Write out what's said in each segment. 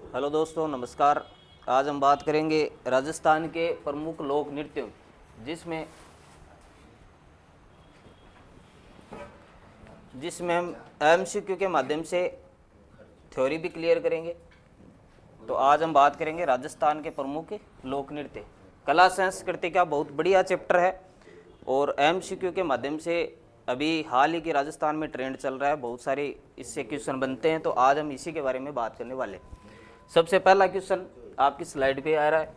Hello दोस्तों, नमस्कार। आज हम बात करेंगे राजस्थान के प्रमुख लोक नृत्यों जिसमें जिसमें हम एमसीक्यू के माध्यम से थ्योरी भी क्लियर करेंगे। तो आज हम बात करेंगे राजस्थान के प्रमुख लोक नृत्य। कला संस्कृति का बहुत बढ़िया चैप्टर है और एमसीक्यू के माध्यम से अभी हाल ही के राजस्थान में ट्रेंड चल रहा है, बहुत सारे इससे क्वेश्चन बनते हैं। तो आज हम इसी के बारे में बात करने वाले हैं। सबसे पहला क्वेश्चन आपकी स्लाइड पे आ रहा है।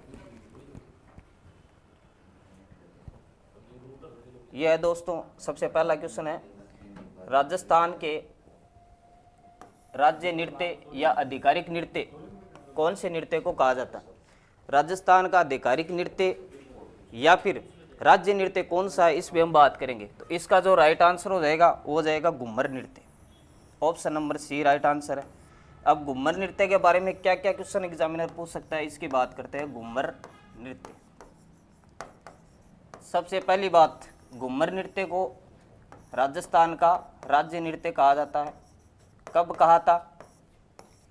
यह है दोस्तों, सबसे पहला क्वेश्चन है, राजस्थान के राज्य नृत्य या आधिकारिक नृत्य कौन से नृत्य को कहा जाता है? राजस्थान का आधिकारिक नृत्य या फिर राज्य नृत्य कौन सा है, इस पे हम बात करेंगे। तो इसका जो राइट आंसर हो जाएगा वो हो जाएगा घूमर नृत्य। Option number C right answer है। अब घूमर नृत्य के बारे में क्या क्या क्वेश्चन एग्जामिनर पूछ सकता है, इसकी बात करते हैं। घूमर नृत्य, सबसे पहली बात, घूमर नृत्य को राजस्थान का राज्य नृत्य कहा जाता है। कब कहा था?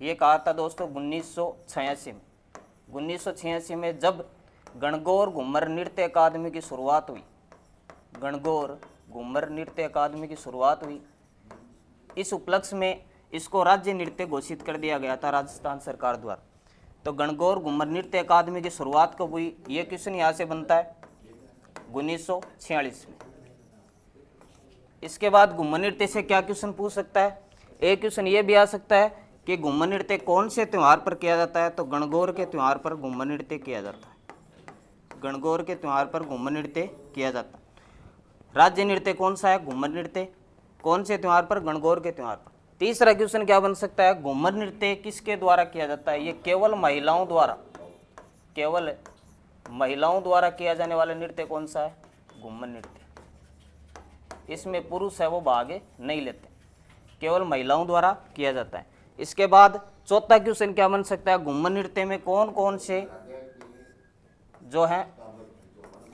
ये कहा था दोस्तों 1986 में। 1986 में जब गणगौर घूमर नृत्य अकादमी की शुरुआत हुई। गणगौर घूमर नृत्य अकादमी की शुरुआत हुई, इस उपलक्ष्य में इसको राज्य नृत्य घोषित कर दिया गया था राजस्थान सरकार द्वारा। तो गणगौर घूमर नृत्य अकादमी की शुरुआत कब हुई? ये क्वेश्चन यहाँ से बनता है 1946 में। इसके बाद घूमर नृत्य से क्या क्वेश्चन पूछ सकता है? एक क्वेश्चन ये भी आ सकता है कि घूमर नृत्य कौन से त्यौहार पर किया जाता है? तो गणगौर के त्यौहार पर घूमर नृत्य किया जाता है। गणगौर के त्यौहार पर घूमर नृत्य किया जाता है। राज्य नृत्य कौन सा है? घूमर नृत्य। कौन से त्यौहार पर? गणगौर के त्यौहार पर। तीसरा क्वेश्चन क्या बन सकता है? घूमर नृत्य किसके द्वारा किया जाता है? ये केवल महिलाओं द्वारा, केवल महिलाओं द्वारा किया जाने वाला नृत्य कौन सा है? घूमर नृत्य। इसमें पुरुष है वो भाग नहीं लेते, केवल महिलाओं द्वारा किया जाता है। इसके बाद चौथा क्वेश्चन क्या बन सकता है? घूमर नृत्य में कौन कौन से जो है,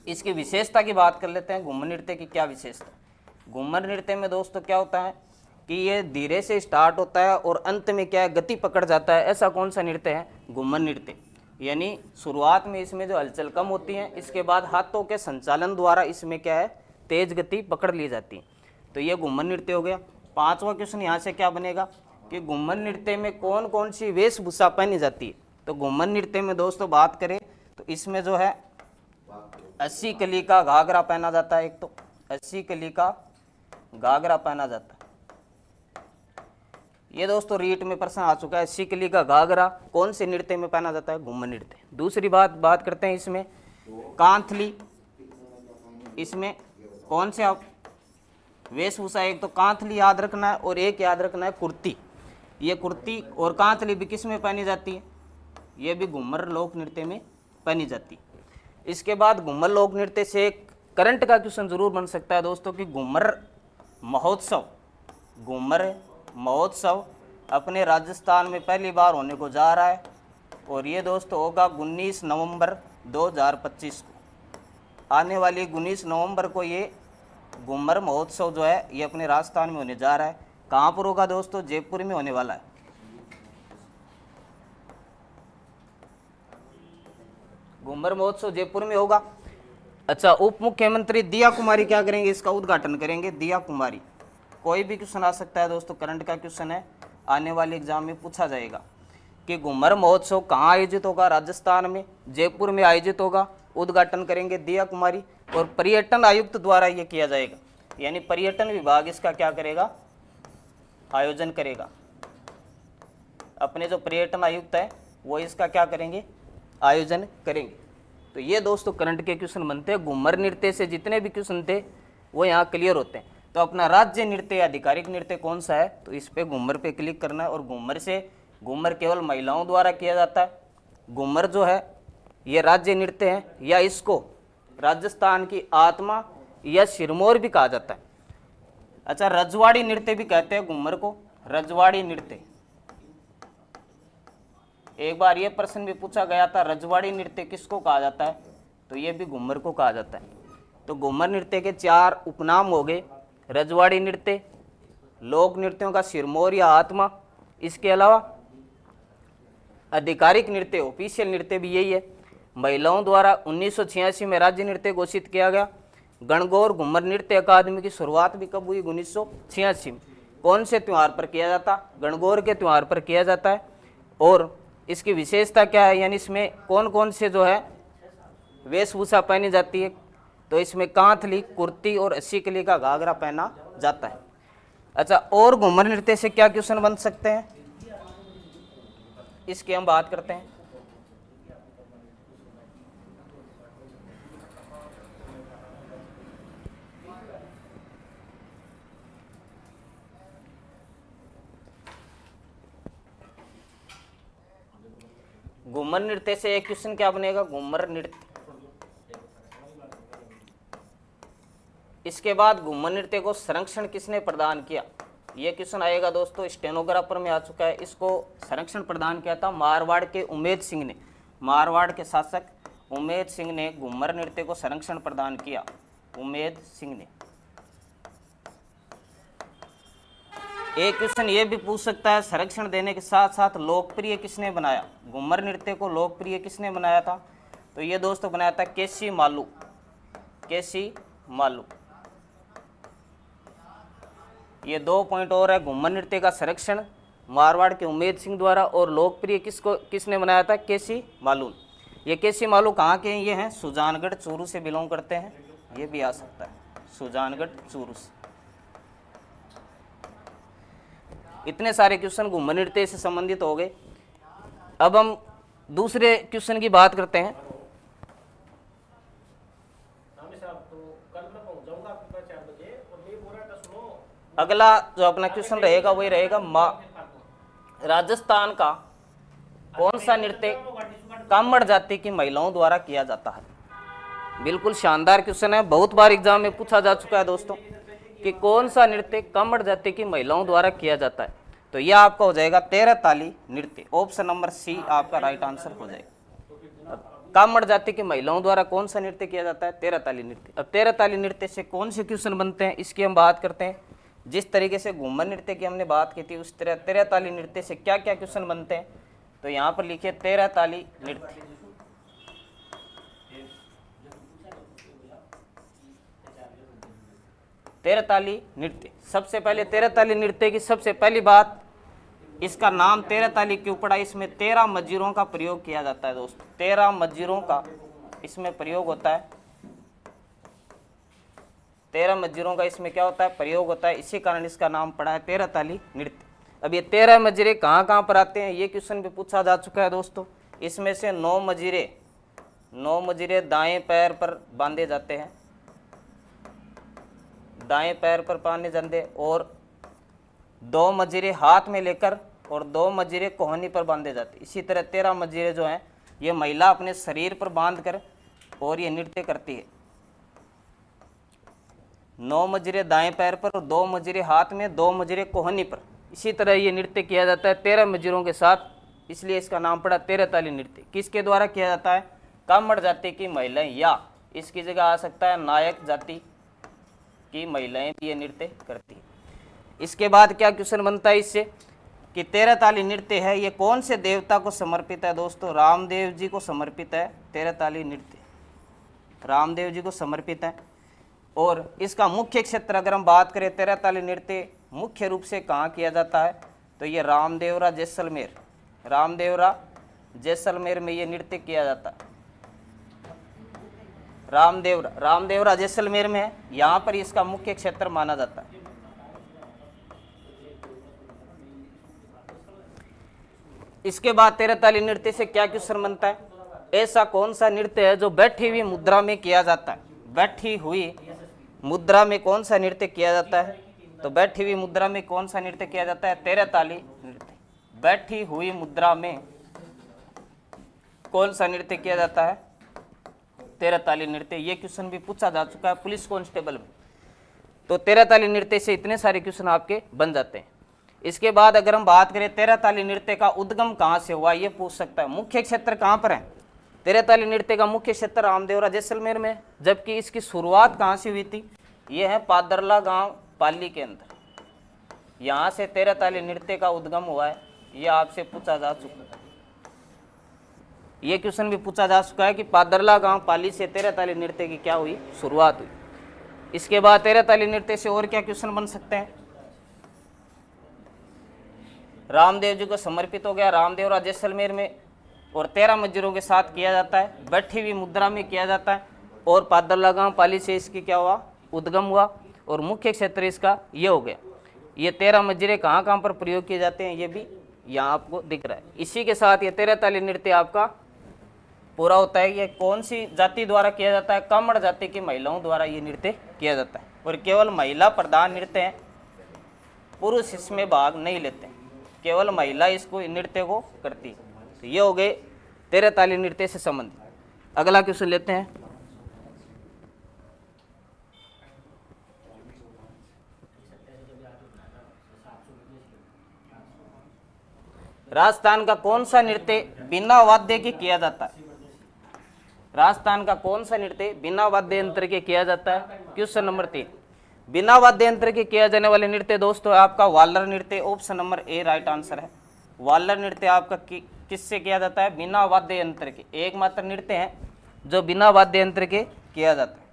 इसकी विशेषता की बात कर लेते हैं। घूमर नृत्य की क्या विशेषता? घूमर नृत्य में दोस्तों क्या होता है कि ये धीरे से स्टार्ट होता है और अंत में क्या है, गति पकड़ जाता है। ऐसा कौन सा नृत्य है? घूमर नृत्य। यानी शुरुआत में इसमें जो हलचल कम होती है, इसके बाद हाथों के संचालन द्वारा इसमें क्या है, तेज गति पकड़ ली जाती है। तो ये घूमर नृत्य हो गया। पांचवा क्वेश्चन यहाँ से क्या बनेगा कि घूमर नृत्य में कौन कौन सी वेशभूषा पहनी जाती है? तो घूमर नृत्य में दोस्तों बात करें तो इसमें जो है 80 कली का घाघरा पहना जाता है। एक तो 80 कली का घाघरा पहना जाता है। ये दोस्तों रीट में प्रश्न आ चुका है, 80 कली का घाघरा कौन से नृत्य में पहना जाता है? घूमर नृत्य। दूसरी बात करते हैं इसमें कांथली। इसमें कौन से वेशभूषा? एक तो कांथली याद रखना है और एक याद रखना है कुर्ती। ये कुर्ती और कांथली भी किस में पहनी जाती है? ये भी घूमर लोक नृत्य में पहनी जाती है। इसके बाद घूमर लोक नृत्य से एक करंट का क्वेश्चन जरूर बन सकता है दोस्तों कि घूमर महोत्सव अपने राजस्थान में पहली बार होने को जा रहा है और ये दोस्तों होगा 19 नवंबर 2025 को। आने वाली 19 नवंबर को ये घूमर महोत्सव जो है ये अपने राजस्थान में होने जा रहा है। कहाँ पर होगा दोस्तों? जयपुर में होने वाला है। घूमर महोत्सव जयपुर में होगा। अच्छा, उप मुख्यमंत्री दिया कुमारी क्या करेंगे? इसका उद्घाटन करेंगे। दिया कुमारी। कोई भी क्वेश्चन आ सकता है दोस्तों, करंट का क्वेश्चन है, आने वाले एग्जाम में पूछा जाएगा कि घूमर महोत्सव कहाँ आयोजित होगा? राजस्थान में जयपुर में आयोजित होगा। उद्घाटन करेंगे दिया कुमारी और पर्यटन आयुक्त द्वारा ये किया जाएगा। यानी पर्यटन विभाग इसका क्या करेगा? आयोजन करेगा। अपने जो पर्यटन आयुक्त है वो इसका क्या करेंगे? आयोजन करेंगे। तो ये दोस्तों करंट के क्वेश्चन बनते हैं। घूमर नृत्य से जितने भी क्वेश्चन थे वो यहाँ क्लियर होते हैं। तो अपना राज्य नृत्य आधिकारिक नृत्य कौन सा है? तो इस पे घूमर पे क्लिक करना है। और घूमर केवल महिलाओं द्वारा किया जाता है। घूमर जो है ये राज्य नृत्य है, या इसको राजस्थान की आत्मा या सिरमौर भी कहा जाता है। अच्छा, रजवाड़ी नृत्य भी कहते हैं घूमर को। रजवाड़ी नृत्य, एक बार ये प्रश्न भी पूछा गया था, रजवाड़ी नृत्य किसको कहा जाता है? तो ये भी घूमर को कहा जाता है। तो घूमर नृत्य के 4 उपनाम हो गए, रजवाड़ी नृत्य, लोक नृत्यों का सिरमौर या आत्मा, इसके अलावा आधिकारिक नृत्य ऑफिशियल नृत्य भी यही है। महिलाओं द्वारा 1986 में राज्य नृत्य घोषित किया गया। गणगौर घूमर नृत्य अकादमी की शुरुआत भी कब हुई? 1986 में। कौन से त्यौहार पर किया जाता? गणगौर के त्यौहार पर किया जाता है। और इसकी विशेषता क्या है, यानी इसमें कौन कौन से जो है वेशभूषा पहनी जाती है? तो इसमें कांथली, कुर्ती और 80 कली का घाघरा पहना जाता है। अच्छा, और घूमर नृत्य से क्या क्वेश्चन बन सकते हैं, इसकी हम बात करते हैं। घूमर नृत्य से एक क्वेश्चन क्या बनेगा? घूमर नृत्य। इसके बाद घूमर नृत्य को संरक्षण किसने प्रदान किया? यह क्वेश्चन आएगा दोस्तों, स्टेनोग्राफर में आ चुका है। इसको संरक्षण प्रदान किया था मारवाड़ के उमेद सिंह ने। मारवाड़ के शासक उमेद सिंह ने घूमर नृत्य को संरक्षण प्रदान किया। उमेद सिंह ने। एक क्वेश्चन ये भी पूछ सकता है, संरक्षण देने के साथ साथ लोकप्रिय किसने बनाया? घूमर नृत्य को लोकप्रिय किसने बनाया था? तो ये दोस्तों बनाया था केसी मालू। केसी मालू। ये 2 पॉइंट और है। घूमर नृत्य का संरक्षण मारवाड़ के उमेद सिंह द्वारा, और लोकप्रिय किसने बनाया था? केसी मालू। ये केसी मालू कहाँ के हैं? ये हैं सुजानगढ़ चूरू से बिलोंग करते हैं। ये भी आ सकता है, सुजानगढ़ चूरू से। इतने सारे क्वेश्चन घूमर नृत्य से संबंधित हो गए। अब हम दूसरे क्वेश्चन की बात करते हैं। अगला जो अपना क्वेश्चन रहेगा वही रहेगा, राजस्थान का कौन सा नृत्य कामड़ जाति की महिलाओं द्वारा किया जाता है? बिल्कुल शानदार क्वेश्चन है, बहुत बार एग्जाम में पूछा जा चुका है दोस्तों कि कौन सा नृत्य कामड़ जाति की महिलाओं द्वारा किया जाता है। तो यह आपका हो जाएगा तेरह ताली नृत्य। ऑप्शन नंबर सी आपका राइट आंसर हो जाएगा। कामड़ जाति की महिलाओं द्वारा कौन सा नृत्य किया जाता है? तेरह ताली नृत्य। अब तेरह ताली नृत्य से कौन से क्वेश्चन बनते हैं, इसकी हम बात करते हैं। जिस तरीके से घूमर नृत्य की हमने बात की थी, उस तरह तेरह ताली नृत्य से क्या क्या क्वेश्चन बनते हैं। तो यहाँ पर लिखिए तेरह ताली नृत्य। तेरह ताली नृत्य, सबसे पहले तेरह ताली नृत्य की सबसे पहली बात, इसका नाम तेरह ताली क्यों पड़ा? इसमें 13 मजीरों का प्रयोग किया जाता है दोस्तों। 13 मजीरों का इसमें प्रयोग होता है। 13 मजीरों का इसमें क्या होता है? प्रयोग होता है। इसी कारण इसका नाम पड़ा है तेरह ताली नृत्य। अब ये 13 मजीरे कहाँ कहाँ पर आते हैं, ये क्वेश्चन भी पूछा जा चुका है दोस्तों। इसमें से 9 मजीरे दाएं पैर पर बांधे जाते हैं, दाएं पैर पर बांधे जाते, और 2 मजीरे हाथ में लेकर और 2 मजीरे कोहनी पर बांधे जाते। इसी तरह 13 मजीरे जो हैं ये महिला अपने शरीर पर बांध कर और ये नृत्य करती है। 9 मजीरे दाएं पैर पर और 2 मजीरे हाथ में, 2 मजीरे कोहनी पर। इसी तरह ये नृत्य किया जाता है 13 मजीरों के साथ, इसलिए इसका नाम पड़ा तेरह ताली नृत्य। किसके द्वारा किया जाता है? कामड़ जाति की महिलाएं, या इसकी जगह आ सकता है नायक जाति की महिलाएं भी ये नृत्य करती है। इसके बाद क्या क्वेश्चन बनता है इससे कि तेरह ताली नृत्य है ये कौन से देवता को समर्पित है? दोस्तों रामदेव जी को समर्पित है तेरह ताली नृत्य, रामदेव जी को समर्पित है। और इसका मुख्य क्षेत्र अगर हम बात करें, तेरह ताली नृत्य मुख्य रूप से कहाँ किया जाता है? तो ये रामदेवरा जैसलमेर, रामदेवरा जैसलमेर में ये नृत्य किया जाता है। रामदेवरा जैसलमेर में है, यहाँ पर इसका मुख्य क्षेत्र माना जाता है। इसके बाद तेरह ताली नृत्य से क्या क्वेश्चन बनता है? ऐसा कौन सा नृत्य है जो बैठी हुई मुद्रा में किया जाता है? बैठी हुई मुद्रा में कौन सा नृत्य किया जाता है? तो बैठी हुई मुद्रा में कौन सा नृत्य किया जाता है? तेरह ताली नृत्य। बैठी हुई मुद्रा में कौन सा नृत्य किया जाता है? तेरह ताली नृत्य। ये क्वेश्चन भी पूछा जा चुका है पुलिस कांस्टेबल में। तो तेरह ताली नृत्य से इतने सारे क्वेश्चन आपके बन जाते हैं। इसके बाद अगर हम बात करें तेरह ताली नृत्य का उद्गम कहाँ से हुआ, ये पूछ सकता है। मुख्य क्षेत्र कहाँ पर है? तेरह ताली नृत्य का मुख्य क्षेत्र रामदेवरा जैसलमेर में, जबकि इसकी शुरुआत कहाँ से हुई थी? ये है पादरला गांव पाली के अंदर, यहाँ से तेरह ताली नृत्य का उद्गम हुआ है। ये आपसे पूछा जा चुका है। ये क्वेश्चन भी पूछा जा चुका है कि पादरला गांव पाली से तेरह ताली नृत्य की क्या हुई, शुरुआत हुई। इसके बाद तेरह ताली नृत्य से और क्या क्वेश्चन बन सकते हैं? रामदेव जी को समर्पित हो गया, रामदेव राज जैसलमेर में, और 13 मजदूरों के साथ किया जाता है, बैठी हुई मुद्रा में किया जाता है, और पादरला गांव पाली से इसकी क्या हुआ, उद्गम हुआ, और मुख्य क्षेत्र इसका ये हो गया। ये 13 मजरे कहाँ कहाँ पर प्रयोग किए जाते हैं ये भी यहाँ आपको दिख रहा है। इसी के साथ ये तेरह ताली नृत्य आपका पूरा होता है। ये कौन सी जाति द्वारा किया जाता है? कामड़ जाति की महिलाओं द्वारा ये नृत्य किया जाता है, और केवल महिला प्रधान नृत्य है, पुरुष इसमें भाग नहीं लेते, केवल महिला इसको नृत्य को करती है। तो ये हो गए तेरह ताली नृत्य से संबंधित। अगला क्वेश्चन लेते हैं। राजस्थान का कौन सा नृत्य बिना वाद्य के किया जाता है? राजस्थान का कौन सा नृत्य बिना वाद्य यंत्र के किया जाता है? क्वेश्चन नंबर 3, बिना वाद्य यंत्र के किया जाने वाले नृत्य दोस्तों आपका वालर नृत्य, option number A right answer है। वालर नृत्य आपका किससे किया जाता है? बिना वाद्य यंत्र के। एकमात्र नृत्य है जो बिना वाद्य यंत्र के किया जाता है।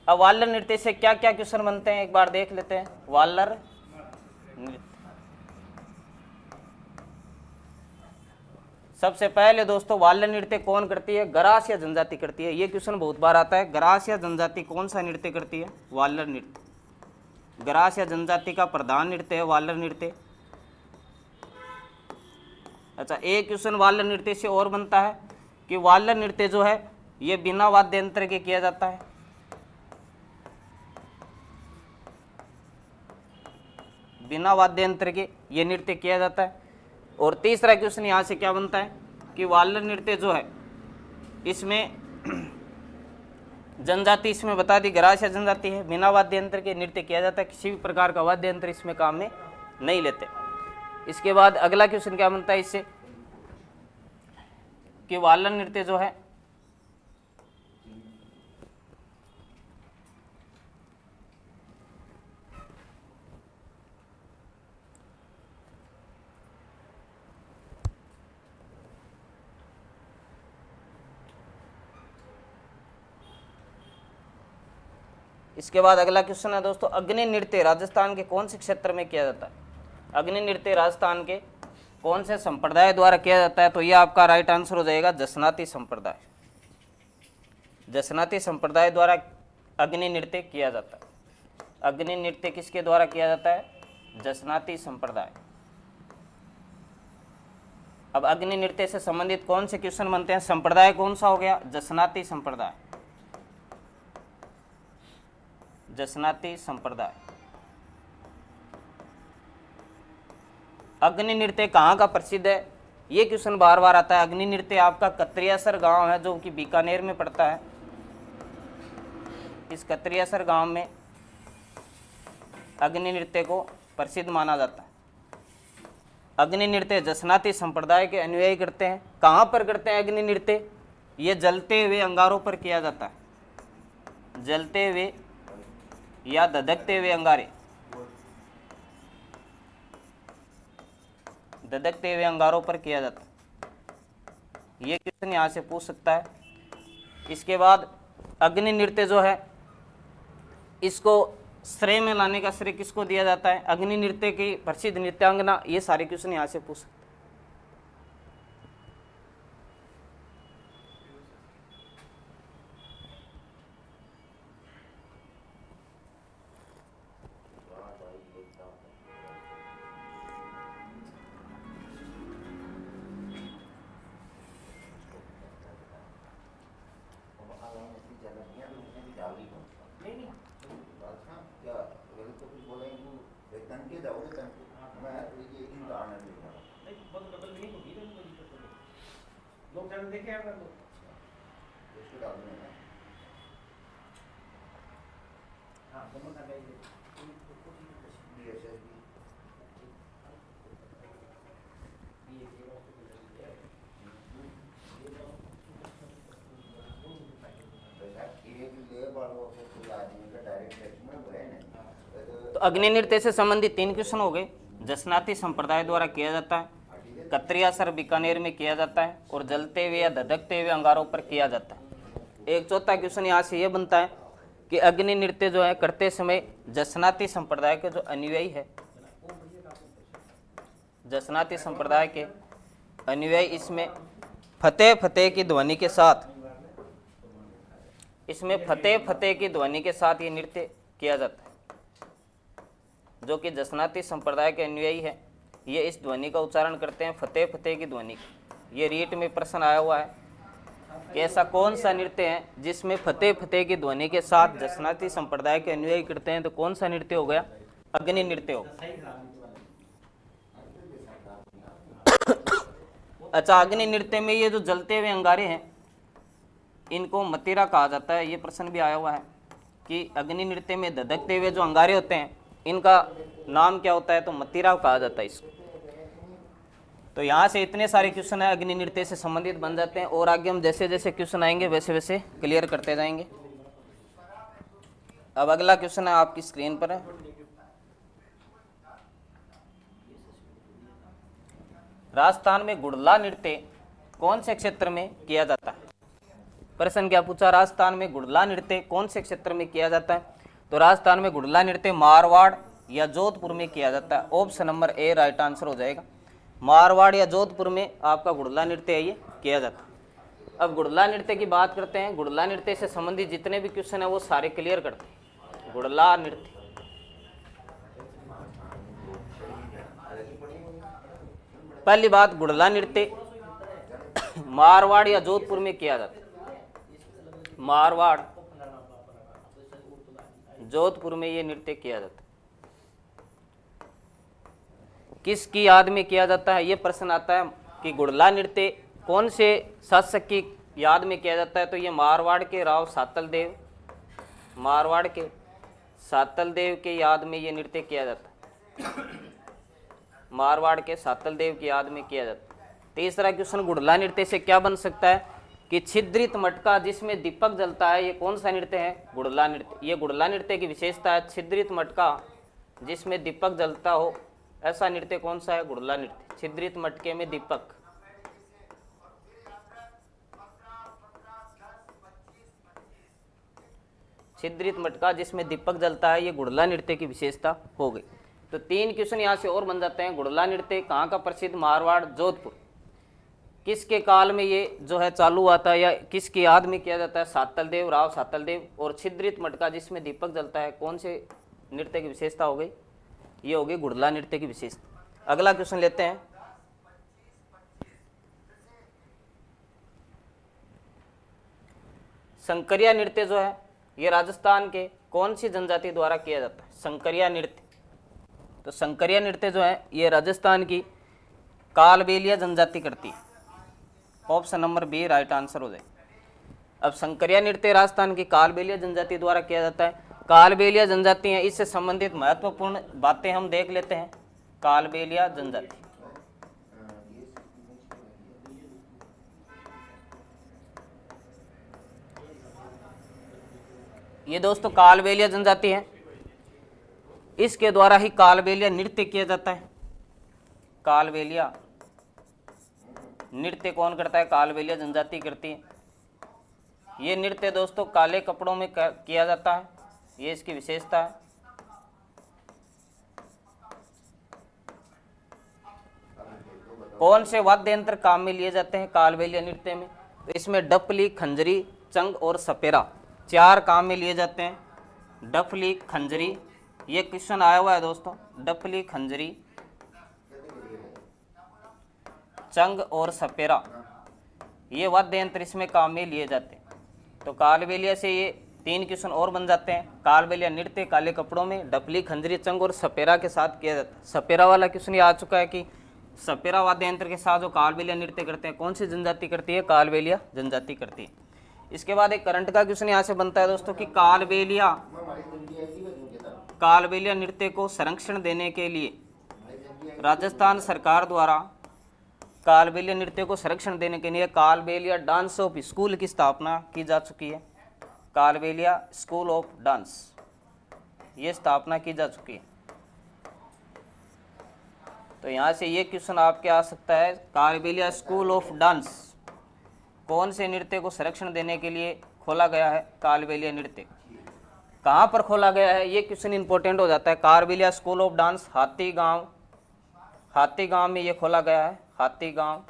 अब वालर नृत्य से क्या क्या क्वेश्चन बनते हैं एक बार देख लेते हैं। वालर नृत्य, सबसे पहले दोस्तों वालर नृत्य कौन करती है? गरासिया जनजाति करती है। ये क्वेश्चन बहुत बार आता है। गरासिया जनजाति कौन सा नृत्य करती है? वालर नृत्य। गरासिया जनजाति का प्रधान नृत्य है वालर नृत्य। अच्छा, एक क्वेश्चन वालर नृत्य से और बनता है कि वालर नृत्य जो है ये बिना वाद्य यंत्र के किया जाता है। बिना वाद्य यंत्र के ये नृत्य किया जाता है। और तीसरा क्वेश्चन यहाँ से क्या बनता है कि वालर नृत्य जो है इसमें जनजाति इसमें बता दी गरासिया जनजाति है, बिना वाद्य यंत्र के नृत्य किया जाता है, किसी भी प्रकार का वाद्य यंत्र इसमें काम में नहीं लेते। इसके बाद अगला क्वेश्चन क्या बनता है इससे कि वालर नृत्य जो है इसके बाद अगला क्वेश्चन है दोस्तों, अग्नि नृत्य राजस्थान के कौन से क्षेत्र में किया जाता है? अग्नि नृत्य राजस्थान के कौन से संप्रदाय द्वारा किया जाता है? तो ये आपका राइट आंसर हो जाएगा जसनाती संप्रदाय। जसनाती संप्रदाय द्वारा अग्नि नृत्य किया जाता है। अग्नि नृत्य किसके द्वारा किया जाता है? जसनाती संप्रदाय। अब अग्नि नृत्य से संबंधित कौन से क्वेश्चन बनते हैं? संप्रदाय कौन सा हो गया? जसनाती संप्रदाय। जसनाती संप्रदाय। अग्नि नृत्य कहाँ का प्रसिद्ध है? ये क्वेश्चन बार बार आता है। अग्नि नृत्य आपका कत्रियासर गांव है जो कि बीकानेर में पड़ता है। इस कत्रियासर गांव में अग्नि नृत्य को प्रसिद्ध माना जाता है। अग्नि नृत्य जसनाती संप्रदाय के अनुयायी करते हैं। कहाँ पर करते हैं अग्नि नृत्य? ये जलते हुए अंगारों पर किया जाता है। जलते हुए या धधकते हुए अंगारे, धधकते हुए अंगारों पर किया जाता है। ये क्वेश्चन यहाँ से पूछ सकता है। इसके बाद अग्नि नृत्य जो है इसको श्रेय में लाने का श्रेय किसको दिया जाता है? अग्नि नृत्य की प्रसिद्ध नृत्यांगना। ये सारे क्वेश्चन यहाँ से पूछ सकते हैं। तो अग्नि नृत्य से संबंधित 3 क्वेश्चन हो गए। जसनाती संप्रदाय द्वारा किया जाता है, कतरिया सर बीकानेर में किया जाता है और जलते हुए या धधकते हुए अंगारों पर किया जाता है। एक चौथा क्वेश्चन यहाँ से ये बनता है कि अग्नि नृत्य जो है करते समय जसनाती संप्रदाय के जो अनुयायी है, जसनाती संप्रदाय के अनुयायी इसमें फतेह फतेह की ध्वनि के साथ, इसमें फतेह फतेह की ध्वनि के साथ ये नृत्य किया जाता है। जो कि जसनाती संप्रदाय के अनुयायी है ये इस ध्वनि का उच्चारण करते हैं, फतेह फतेह की ध्वनि। ये रीट में प्रश्न आया हुआ है कि ऐसा कौन सा नृत्य है जिसमें फतेह फतेह की ध्वनि के साथ जसनाती संप्रदाय के अनुयायी करते हैं, तो कौन सा नृत्य हो गया? अग्नि नृत्य हो। अच्छा, अग्नि नृत्य में ये जो जलते हुए अंगारे हैं इनको मतीरा कहा जाता है। ये प्रश्न भी आया हुआ है कि अग्नि नृत्य में धधकते हुए जो अंगारे होते हैं इनका नाम क्या होता है, तो मतीरा कहा जाता है इसको। तो यहाँ से इतने सारे क्वेश्चन है अग्नि नृत्य से संबंधित बन जाते हैं और आगे हम जैसे जैसे क्वेश्चन आएंगे वैसे वैसे क्लियर करते जाएंगे। अब अगला क्वेश्चन है आपकी स्क्रीन पर है, राजस्थान में गुड़ला नृत्य कौन से क्षेत्र में किया जाता है? प्रश्न क्या पूछा, राजस्थान में गुड़ला नृत्य कौन से क्षेत्र में किया जाता है? तो राजस्थान में गुड़ला नृत्य मारवाड़ या जोधपुर में किया जाता है। Option number A right answer हो जाएगा। मारवाड़ या जोधपुर में आपका गुड़ला नृत्य है ये किया जाता है। अब गुड़ला नृत्य की बात करते हैं। गुड़ला नृत्य से संबंधित जितने भी क्वेश्चन है वो सारे क्लियर करते हैं। गुड़ला नृत्य, पहली बात, गुड़ला नृत्य मारवाड़ या जोधपुर में किया जाता है। मारवाड़ जोधपुर में ये नृत्य किया जाता है। किसकी याद में किया जाता है? ये प्रश्न आता है कि गुड़ला नृत्य कौन से शासक की याद में किया जाता है? तो ये मारवाड़ के राव सातल देव, मारवाड़ के सातल देव के याद में ये नृत्य किया जाता है। मारवाड़ के सातल देव की याद में किया जाता है। तीसरा क्वेश्चन, गुड़ला नृत्य से क्या बन सकता है कि छिद्रित मटका जिसमें दीपक जलता है, ये कौन सा नृत्य है? गुड़ला नृत्य। ये गुड़ला नृत्य की विशेषता है, छिद्रित मटका जिसमें दीपक जलता हो, ऐसा नृत्य कौन सा है? गुड़ला नृत्य। छिद्रित मटके में दीपक, छिद्रित मटका जिसमें दीपक जलता है, ये गुड़ला नृत्य की विशेषता हो गई। तो 3 क्वेश्चन यहाँ से और बन जाते हैं। गुड़ला नृत्य कहाँ का प्रसिद्ध? मारवाड़, जोधपुर। किसके काल में ये जो है चालू हुआ था या किसकी याद में किया जाता है? सातल देव, राव सातल देव। और छिद्रित मटका जिसमें दीपक जलता है, कौन से नृत्य की विशेषता हो गई? ये हो गई गुड़ला नृत्य की विशेषता। अगला क्वेश्चन लेते हैं। शंकरिया नृत्य जो है ये राजस्थान के कौन सी जनजाति द्वारा किया जाता है? शंकरिया नृत्य। तो शंकरिया नृत्य जो है ये राजस्थान की कालबेलिया जनजाति करती है। Option number B right answer हो जाए। अब शंकरिया नृत्य राजस्थान की कालबेलिया जनजाति द्वारा किया जाता है। कालबेलिया जनजाति है, इससे संबंधित महत्वपूर्ण बातें हम देख लेते हैं। कालबेलिया जनजाति, ये दोस्तों कालबेलिया जनजाति है, इसके द्वारा ही कालबेलिया नृत्य किया जाता है। कालबेलिया नृत्य कौन करता है? कालबेलिया जनजाति करती है। ये नृत्य दोस्तों काले कपड़ों में किया जाता है, ये इसकी विशेषता है। कौन से वाद्य यंत्र काम में लिए जाते हैं कालबेलिया नृत्य में? तो इसमें डफली, खंजरी, चंग और सपेरा 4 काम में लिए जाते हैं। डफली, खंजरी, ये क्वेश्चन आया हुआ है दोस्तों। डफली, खंजरी, चंग और सपेरा, ये वाद्य यंत्र इसमें काम में लिए जाते हैं। तो कालबेलिया से ये 3 क्वेश्चन और बन जाते हैं। कालबेलिया नृत्य काले कपड़ों में डफली, खंजरी, चंग और सपेरा के साथ किया जाता है। सपेरा वाला क्वेश्चन ये आ चुका है कि सपेरा वाद्य यंत्र के साथ जो कालबेलिया नृत्य करते हैं कौन सी जनजाति करती है? कालबेलिया जनजाति करती है। इसके बाद एक करंट का क्वेश्चन यहाँ से बनता है दोस्तों कि कालबेलिया नृत्य को संरक्षण देने के लिए राजस्थान सरकार द्वारा कालबेलिया नृत्य को संरक्षण देने के लिए कालबेलिया डांस ऑफ स्कूल की स्थापना की जा चुकी है। कालबेलिया स्कूल ऑफ डांस, ये स्थापना की जा चुकी है। तो यहाँ से ये क्वेश्चन आपके आ सकता है, कालबेलिया स्कूल ऑफ डांस कौन से नृत्य को संरक्षण देने के लिए खोला गया है? कालबेलिया नृत्य कहाँ पर खोला गया है, ये क्वेश्चन इंपॉर्टेंट हो जाता है। Kalbelia school of dance Hathigaon में ये खोला गया है। हाथीगांव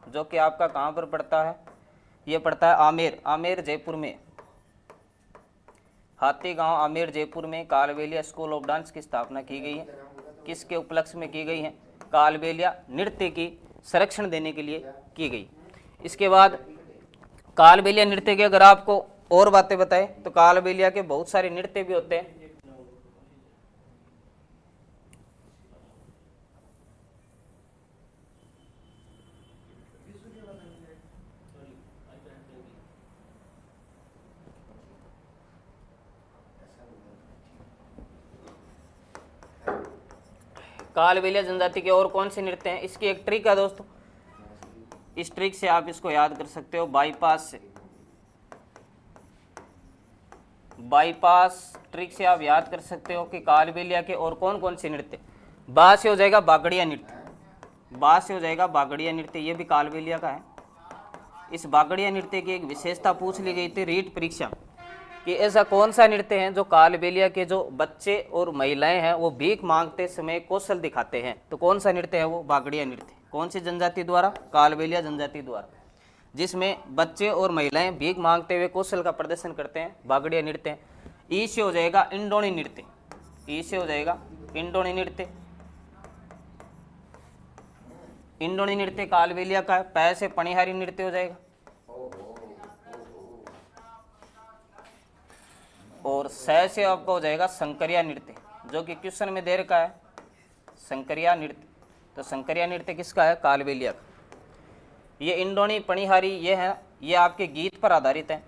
जो कि आपका कहाँ पर पड़ता है? ये पड़ता है आमेर जयपुर में। हाथीगांव आमेर जयपुर में कालबेलिया स्कूल ऑफ डांस की स्थापना की गई है। किसके उपलक्ष्य में की गई है? कालबेलिया नृत्य की संरक्षण देने के लिए की गई। इसके बाद कालबेलिया नृत्य के अगर आपको और बातें बताएं तो कालबेलिया के बहुत सारे नृत्य भी होते हैं। कालबेलिया जनजाति के और कौन से नृत्य हैं? इसकी एक ट्रिक है दोस्तों, इस ट्रिक से आप इसको याद कर सकते हो, बाईपास ट्रिक से आप याद कर सकते हो कि कालबेलिया के और कौन कौन से नृत्य। बा से हो जाएगा बागड़िया नृत्य, ये भी कालबेलिया का है। इस बागड़िया नृत्य की एक विशेषता पूछ ली गई थी रीट परीक्षा कि ऐसा कौन सा नृत्य है जो कालबेलिया के जो बच्चे और महिलाएं हैं वो भीख मांगते समय कौशल दिखाते हैं। तो कौन सा नृत्य है वो? बागड़िया नृत्य। कौन सी जनजाति द्वारा? कालबेलिया जनजाति द्वारा, जिसमें बच्चे और महिलाएं भीख मांगते हुए कौशल का प्रदर्शन करते हैं, बागड़िया नृत्य। ई से हो जाएगा इंडोनी नृत्य, इंडोनी नृत्य कालबेलिया का है। पै से पणिहारी नृत्य हो जाएगा। और सै से आपका हो जाएगा शंकरिया नृत्य, जो कि क्वेश्चन में दे रखा है शंकरिया नृत्य। तो शंकरिया नृत्य किसका है? कालबेलिया का। ये इंडोनी पणिहारी ये आपके गीत पर आधारित है।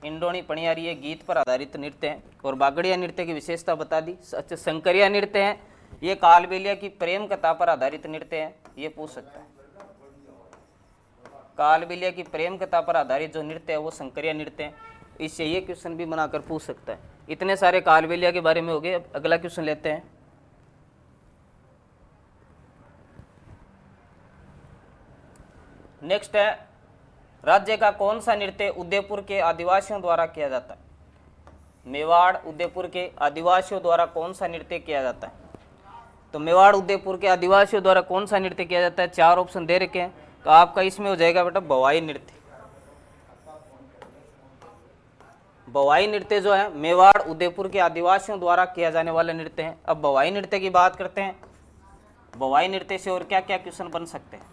इंडोनी पणिहारी ये गीत पर आधारित नृत्य है। और बागड़िया नृत्य की विशेषता बता दी। अच्छा, शंकरिया नृत्य है ये कालबेलिया की प्रेम कथा पर आधारित नृत्य है, ये पूछ सकता है। कालबेलिया की प्रेम कथा पर आधारित जो नृत्य है वो शंकरिया नृत्य है। इससे ये क्वेश्चन भी बनाकर पूछ सकता है। इतने सारे कालबेलिया के बारे में हो गए। अब अगला क्वेश्चन लेते हैं। नेक्स्ट है, राज्य का कौन सा नृत्य उदयपुर के आदिवासियों द्वारा किया जाता है? मेवाड़ उदयपुर के आदिवासियों द्वारा कौन सा नृत्य किया जाता है? तो मेवाड़ उदयपुर के आदिवासियों द्वारा कौन सा नृत्य किया जाता है? 4 ऑप्शन दे रखे हैं। तो आपका इसमें हो जाएगा बेटा भवाई नृत्य। भवाई नृत्य जो है मेवाड़ उदयपुर के आदिवासियों द्वारा किया जाने वाला नृत्य है। अब भवाई नृत्य की बात करते हैं। भवाई नृत्य से और क्या क्या क्वेश्चन बन सकते हैं?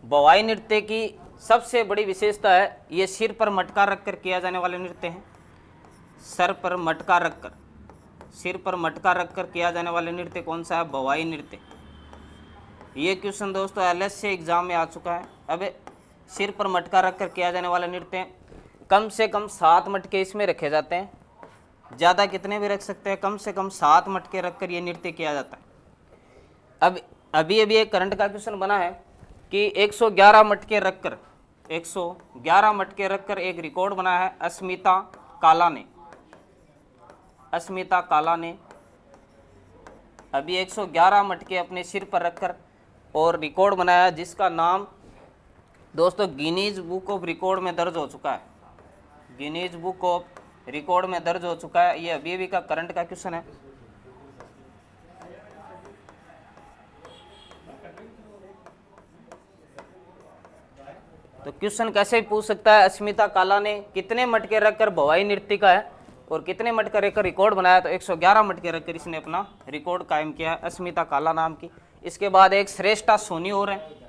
भवाई नृत्य की सबसे बड़ी विशेषता है ये सिर पर मटका रखकर किया जाने वाला नृत्य है। सिर पर मटका रखकर किया जाने वाला नृत्य कौन सा है? भवाई नृत्य। ये क्वेश्चन दोस्तों एलएससी एग्जाम में आ चुका है। अब सिर पर मटका रखकर किया जाने वाला नृत्य कम से कम 7 मटके इसमें रखे जाते हैं। ज़्यादा कितने भी रख सकते हैं, कम से कम 7 मटके रखकर ये नृत्य किया जाता है। अब अभी एक करंट का क्वेश्चन बना है कि 111 मटके रखकर एक रिकॉर्ड बना है अस्मिता काला ने अभी 111 मटके अपने सिर पर रखकर और रिकॉर्ड बनाया, जिसका नाम दोस्तों गिनीज बुक ऑफ रिकॉर्ड में दर्ज हो चुका है। गिनीज बुक ऑफ रिकॉर्ड में दर्ज हो चुका है। ये अभी का करंट का क्वेश्चन है। तो क्वेश्चन कैसे पूछ सकता है? अस्मिता काला ने कितने मटके रखकर भवाई नृत्य का है और कितने मटके रखकर रिकॉर्ड बनाया? तो 111 मटके रखकर इसने अपना रिकॉर्ड कायम किया है, अस्मिता काला नाम की। इसके बाद एक श्रेष्ठा सोनी और है,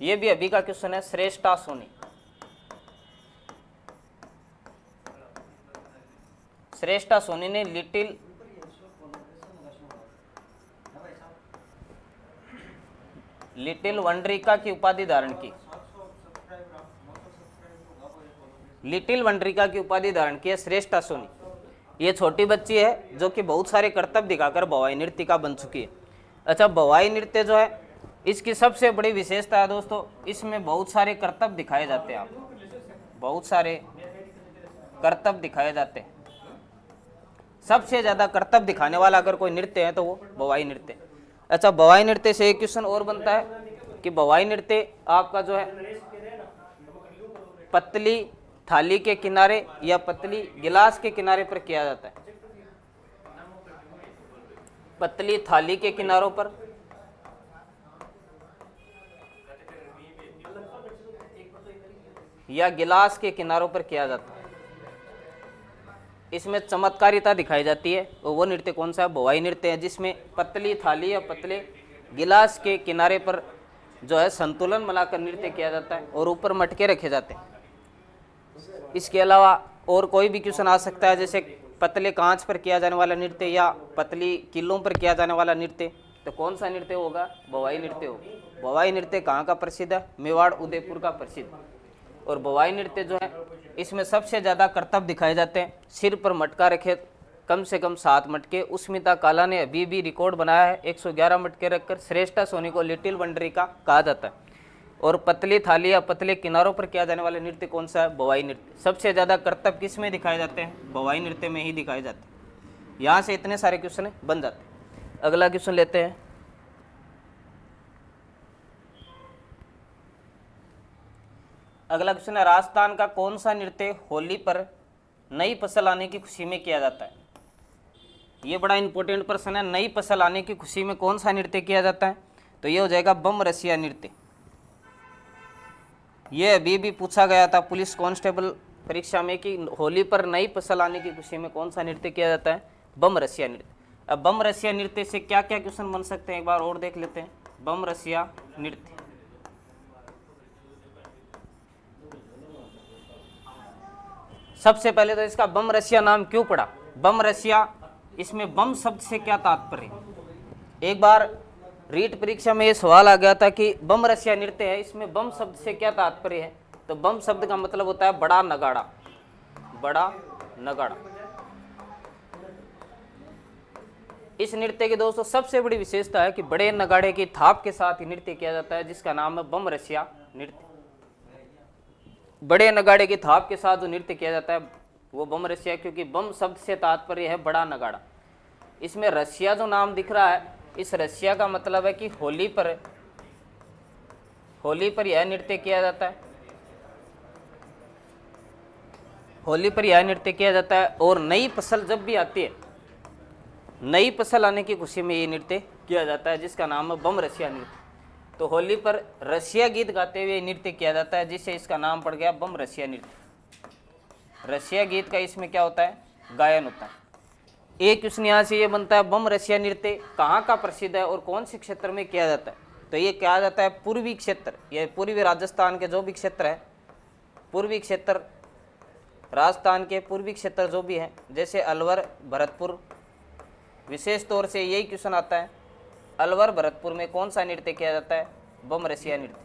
ये भी अभी का क्वेश्चन है। श्रेष्ठा सोनी ने लिटिल वंडरिका की उपाधि धारण की। है श्रेष्ठा सोनी। ये छोटी बच्ची है जो कि बहुत सारे करतब दिखाकर भवाई नृत्य का बन चुकी है। अच्छा, भवाई नृत्य जो है इसकी सबसे बड़ी विशेषता है दोस्तों, इसमें बहुत सारे करतब दिखाए जाते हैं। बहुत सारे करतब दिखाए जाते हैं। सबसे ज्यादा कर्तव्य दिखाने वाला अगर कोई नृत्य है तो वो भवाई नृत्य। अच्छा, भवाई नृत्य से एक क्वेश्चन और बनता है कि भवाई नृत्य आपका जो है पतली थाली के किनारे या पतली गिलास के किनारे पर किया जाता है। पतली थाली के किनारों पर या गिलास के किनारों पर किया जाता है। इसमें चमत्कारिता दिखाई जाती है, वो नृत्य कौन सा है? भवाई नृत्य है, जिसमें पतली थाली या पतले गिलास के किनारे पर जो है संतुलन बनाकर नृत्य किया जाता है और ऊपर मटके रखे जाते हैं। इसके अलावा और कोई भी क्वेश्चन आ सकता है, जैसे पतले कांच पर किया जाने वाला नृत्य या पतली किलों पर किया जाने वाला नृत्य, तो कौन सा नृत्य होगा? भवाई नृत्य होगा। भवाई नृत्य कहाँ का प्रसिद्ध है? मेवाड़ उदयपुर का प्रसिद्ध। और भवाई नृत्य जो है इसमें सबसे ज़्यादा करतब दिखाए जाते हैं। सिर पर मटका रखे, कम से कम 7 मटके। उस्मिता काला ने अभी भी रिकॉर्ड बनाया है, 111 मटके रखकर श्रेष्ठा सोनी को लिटिल वंडरी का कहा जाता है। और पतली थाली या पतले किनारों पर किया जाने वाला नृत्य कौन सा है? भवाई नृत्य। सबसे ज़्यादा करतब किस में दिखाए जाते हैं? भवाई नृत्य में ही दिखाए जाते हैं। यहाँ से इतने सारे क्वेश्चन बन जाते हैं। अगला क्वेश्चन लेते हैं। अगला क्वेश्चन है, राजस्थान का कौन सा नृत्य होली पर नई फसल आने की खुशी में किया जाता है? ये बड़ा इंपॉर्टेंट प्रश्न है। नई फसल आने की खुशी में कौन सा नृत्य किया जाता है? तो ये हो जाएगा बम रसिया नृत्य। ये अभी भी पूछा गया था पुलिस कांस्टेबल परीक्षा में कि होली पर नई फसल आने की खुशी में कौन सा नृत्य किया जाता है? बम रसिया नृत्य। अब बम रसिया नृत्य से क्या क्या क्वेश्चन बन सकते हैं, एक बार और देख लेते हैं। बम रसिया नृत्य, सबसे पहले तो इसका बम रसिया नाम क्यों पड़ा? बम रसिया, इसमें बम शब्द से क्या तात्पर्य? एक बार रीट परीक्षा में ये सवाल आ गया था कि बम रसिया नृत्य है, इसमें बम शब्द से क्या तात्पर्य है? तो बम शब्द का मतलब होता है बड़ा नगाड़ा। बड़ा नगाड़ा। इस नृत्य की दोस्तों सबसे बड़ी विशेषता है कि बड़े नगाड़े की थाप के साथ ही नृत्य किया जाता है, जिसका नाम है बम रसिया नृत्य। बड़े नगाड़े की थाप के साथ जो नृत्य किया जाता है वो बम रसिया, क्योंकि बम शब्द से तात्पर्य है बड़ा नगाड़ा। इसमें रसिया जो नाम दिख रहा है, इस रसिया का मतलब है कि होली पर यह नृत्य किया जाता है। होली पर यह नृत्य किया जाता है। और नई फसल जब भी आती है, नई फसल आने की खुशी में ये नृत्य किया जाता है, जिसका नाम है बम रसिया नृत्य। तो होली पर रसिया गीत गाते हुए नृत्य किया जाता है, जिससे इसका नाम पड़ गया बम रसिया नृत्य। रसिया गीत का इसमें क्या होता है? गायन होता है। एक क्वेश्चन यहाँ से ये बनता है, बम रसिया नृत्य कहाँ का प्रसिद्ध है और कौन से क्षेत्र में किया जाता है? तो ये किया जाता है पूर्वी क्षेत्र, ये पूर्वी राजस्थान के जो भी क्षेत्र है, पूर्वी क्षेत्र राजस्थान के पूर्वी क्षेत्र जो भी हैं, जैसे अलवर, भरतपुर, विशेष तौर से यही क्वेश्चन आता है। अलवर भरतपुर में कौन सा नृत्य किया जाता है? बम रसिया नृत्य।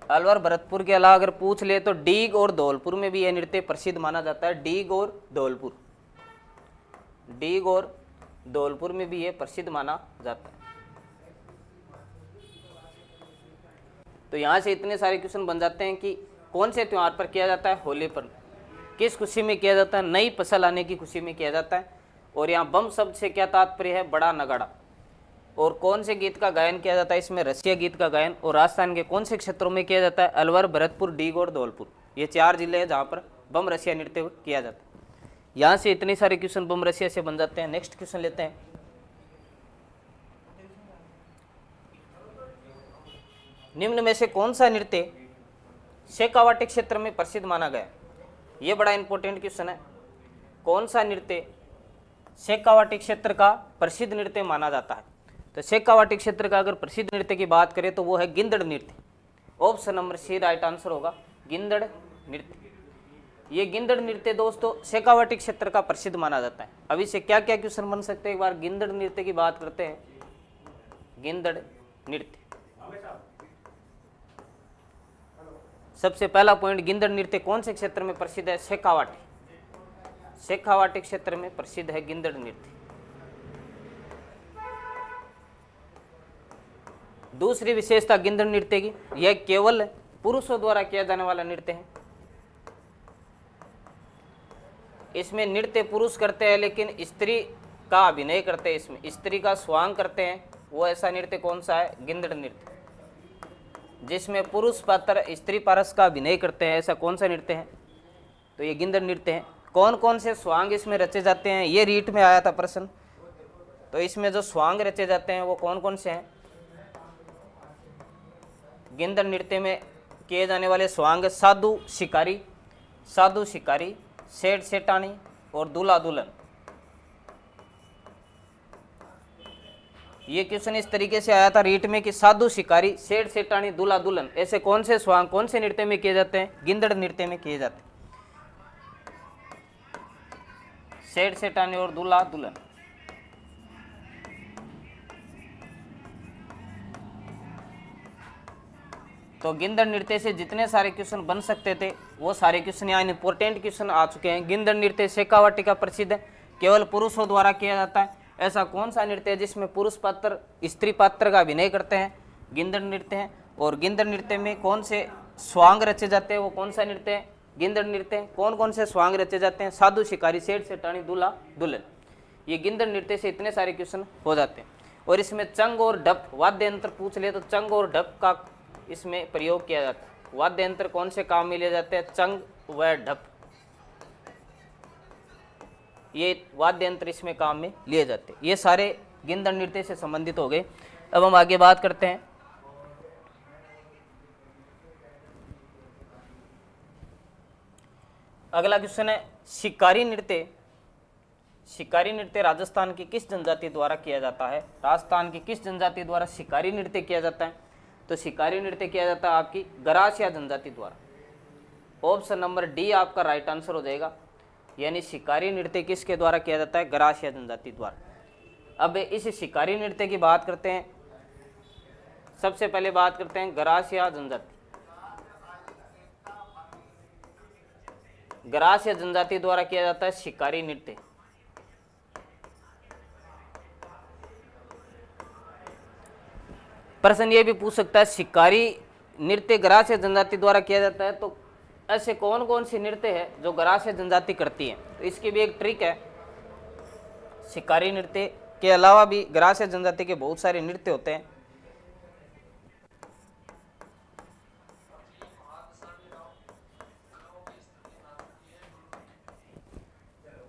अलवर भरतपुर के अलावा अगर पूछ ले तो डीग और धौलपुर में भी यह नृत्य प्रसिद्ध माना जाता है। डीग और धौलपुर, डीग और धौलपुर में भी यह प्रसिद्ध माना जाता है। तो यहाँ से इतने सारे क्वेश्चन बन जाते हैं कि कौन से त्योहार पर किया जाता है? होली पर। किस खुशी में किया जाता है? नई फसल आने की खुशी में किया जाता है। और यहाँ बम शब्द से क्या तात्पर्य है? बड़ा नगाड़ा। और कौन से गीत का गायन किया जाता है? इसमें रसिया गीत का गायन। और राजस्थान के कौन से क्षेत्रों में किया जाता है? अलवर, भरतपुर, डीग और धौलपुर। ये 4 जिले हैं जहाँ पर बम रसिया नृत्य किया जाता है। यहाँ से इतने सारे क्वेश्चन बम रसिया से बन जाते हैं। नेक्स्ट क्वेश्चन लेते हैं। निम्न में से कौन सा नृत्य शेखावाटी क्षेत्र में प्रसिद्ध माना गया? ये बड़ा इंपॉर्टेंट क्वेश्चन है। कौन सा नृत्य शेखावाटी क्षेत्र का प्रसिद्ध नृत्य माना जाता है? तो शेखावाटी क्षेत्र का अगर प्रसिद्ध नृत्य की बात करें तो वो है गिंदड़ नृत्य। Option number C right answer होगा, गिंदड़ नृत्य। ये गिंदड़ नृत्य दोस्तों शेखावाटी क्षेत्र का प्रसिद्ध माना जाता है। अब इससे क्या क्या क्वेश्चन बन सकते हैं, एक बार गिंदड़ नृत्य की बात करते हैं। गिंदड़ नृत्य, सबसे पहला पॉइंट, गिंदड़ नृत्य कौन से क्षेत्र में प्रसिद्ध है? शेखावाटी। शेखावाटी क्षेत्र में प्रसिद्ध है गिंदड़ नृत्य। दूसरी विशेषता गिंदड़ नृत्य की, यह केवल पुरुषों द्वारा किया जाने वाला नृत्य है। इसमें नृत्य पुरुष करते हैं लेकिन स्त्री का अभिनय करते हैं, इसमें स्त्री का स्वांग करते हैं। वो ऐसा नृत्य कौन सा है? गिंदड़ नृत्य। जिसमें पुरुष पात्र स्त्री पारस का अभिनय करते हैं, ऐसा कौन सा नृत्य है? तो ये गिंदड़ नृत्य है। कौन कौन से स्वांग इसमें रचे जाते हैं? ये रीट में आया था प्रश्न। तो इसमें जो स्वांग रचे जाते हैं वो कौन कौन से हैं? गिंदड़ नृत्य में किए जाने वाले स्वांग साधु शिकारी, सेठ सेठानी और दूल्हा दुल्हन। ये क्वेश्चन इस तरीके से आया था रीट में कि साधु शिकारी, सेठ सेठानी, दूल्हा दुल्हन, ऐसे कौन से स्वांग कौन से नृत्य में किए जाते हैं? गिंदड़ नृत्य में किए जाते हैं। सेठ सेठानी और दूल्हा दुल्हन। तो गिंदड़ नृत्य से जितने सारे क्वेश्चन बन सकते थे वो सारे क्वेश्चन यहाँ इंपॉर्टेंट क्वेश्चन आ चुके हैं। गिंदड़ नृत्य शेखावटी का प्रसिद्ध है, केवल पुरुषों द्वारा किया जाता है। ऐसा कौन सा नृत्य है जिसमें पुरुष पात्र स्त्री पात्र का अभिनय करते हैं? गिंदड़ नृत्य है। और गिंदड़ नृत्य में कौन से स्वांग रचे जाते हैं? वो कौन सा नृत्य है? गिंदड़ नृत्य है। कौन कौन से स्वांग रचे जाते हैं? साधु शिकारी, सेठ सेठानी, दूल्हा दुल्हन। ये गिंदड़ नृत्य से इतने सारे क्वेश्चन हो जाते हैं। और इसमें चंग और ढप वाद्य यंत्र पूछ ले तो चंग और ढप का इसमें प्रयोग किया जाता है। वाद्य यंत्र कौन से काम में लिए जाते हैं? चंग व ढप, ये वाद्य यंत्र इसमें काम में लिए जाते हैं। ये सारे गिंदड़ नृत्य से संबंधित हो गए। अब हम आगे बात करते हैं अगला क्वेश्चन है शिकारी नृत्य। शिकारी नृत्य राजस्थान की किस जनजाति द्वारा किया जाता है? राजस्थान की किस जनजाति द्वारा शिकारी नृत्य किया जाता है? तो शिकारी नृत्य किया जाता है आपकी गरासिया जनजाति द्वारा। ऑप्शन नंबर डी आपका राइट आंसर हो जाएगा। यानी शिकारी नृत्य किसके द्वारा किया जाता है? गरासिया जनजाति द्वारा। अब इस शिकारी नृत्य की बात करते हैं। सबसे पहले बात करते हैं गरासिया जनजाति। गरासिया जनजाति द्वारा किया जाता है शिकारी नृत्य। प्रश्न ये भी पूछ सकता है शिकारी नृत्य गरासिया जनजाति द्वारा किया जाता है तो ऐसे कौन कौन सी नृत्य है जो गरासिया जनजाति करती है? तो इसकी भी एक ट्रिक है। शिकारी नृत्य के अलावा भी गरासिया जनजाति के बहुत सारे नृत्य होते हैं।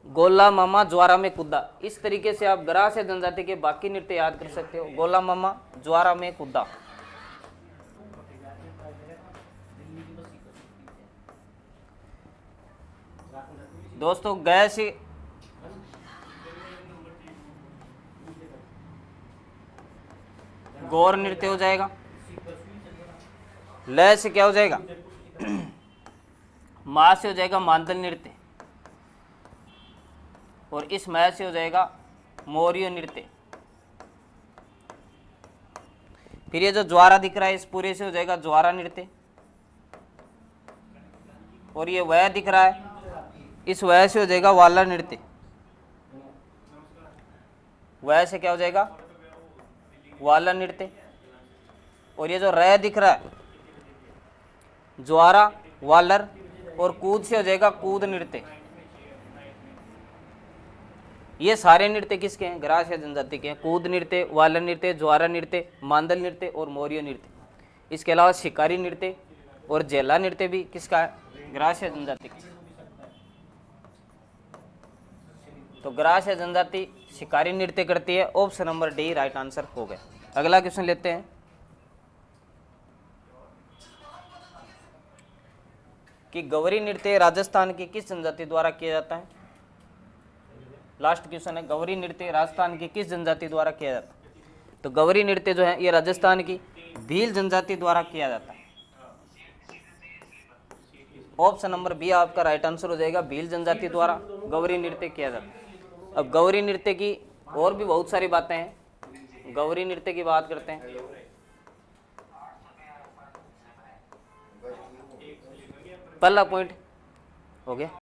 गोला मामा ज्वारा में कूदा, इस तरीके से आप गरासिया जनजाति के बाकी नृत्य याद कर सकते हो। गोला मामा ज्वारा में कूदा। दोस्तों गए से गौर नृत्य हो जाएगा। लय से क्या हो जाएगा? माँ से हो जाएगा मांदल नृत्य। और इस मय से हो जाएगा मोरियो नृत्य। फिर ये जो ज्वारा दिख रहा है इस पूरे से हो जाएगा ज्वारा नृत्य। और ये वह दिख रहा है इस वह से हो जाएगा वाला नृत्य। वह से क्या हो जाएगा? वाला नृत्य। और ये जो रह दिख रहा है ज्वारा, वालर और कूद से हो जाएगा कूद नृत्य। ये सारे नृत्य किसके हैं? गरासिया जनजाति के हैं। कूद नृत्य, वालन नृत्य, ज्वारा नृत्य, मांदल नृत्य और मोरियो नृत्य। इसके अलावा शिकारी नृत्य और जेला नृत्य भी किसका है? गरासिया जनजाति का। तो गरासिया जनजाति शिकारी नृत्य करती है। Option number D right answer हो गया। अगला क्वेश्चन लेते हैं कि गौरी नृत्य राजस्थान की किस जनजाति द्वारा किया जाता है? लास्ट क्वेश्चन है गौरी नृत्य राजस्थान की किस जनजाति द्वारा किया जाता है? तो गौरी नृत्य जो है ये राजस्थान की भील जनजाति द्वारा किया जाता है। ऑप्शन नंबर बी आपका राइट आंसर हो जाएगा। भील जनजाति द्वारा गौरी नृत्य किया जाता है। अब गौरी नृत्य की और भी बहुत सारी बातें हैं। गौरी नृत्य की बात करते हैं। पहला पॉइंट हो गया।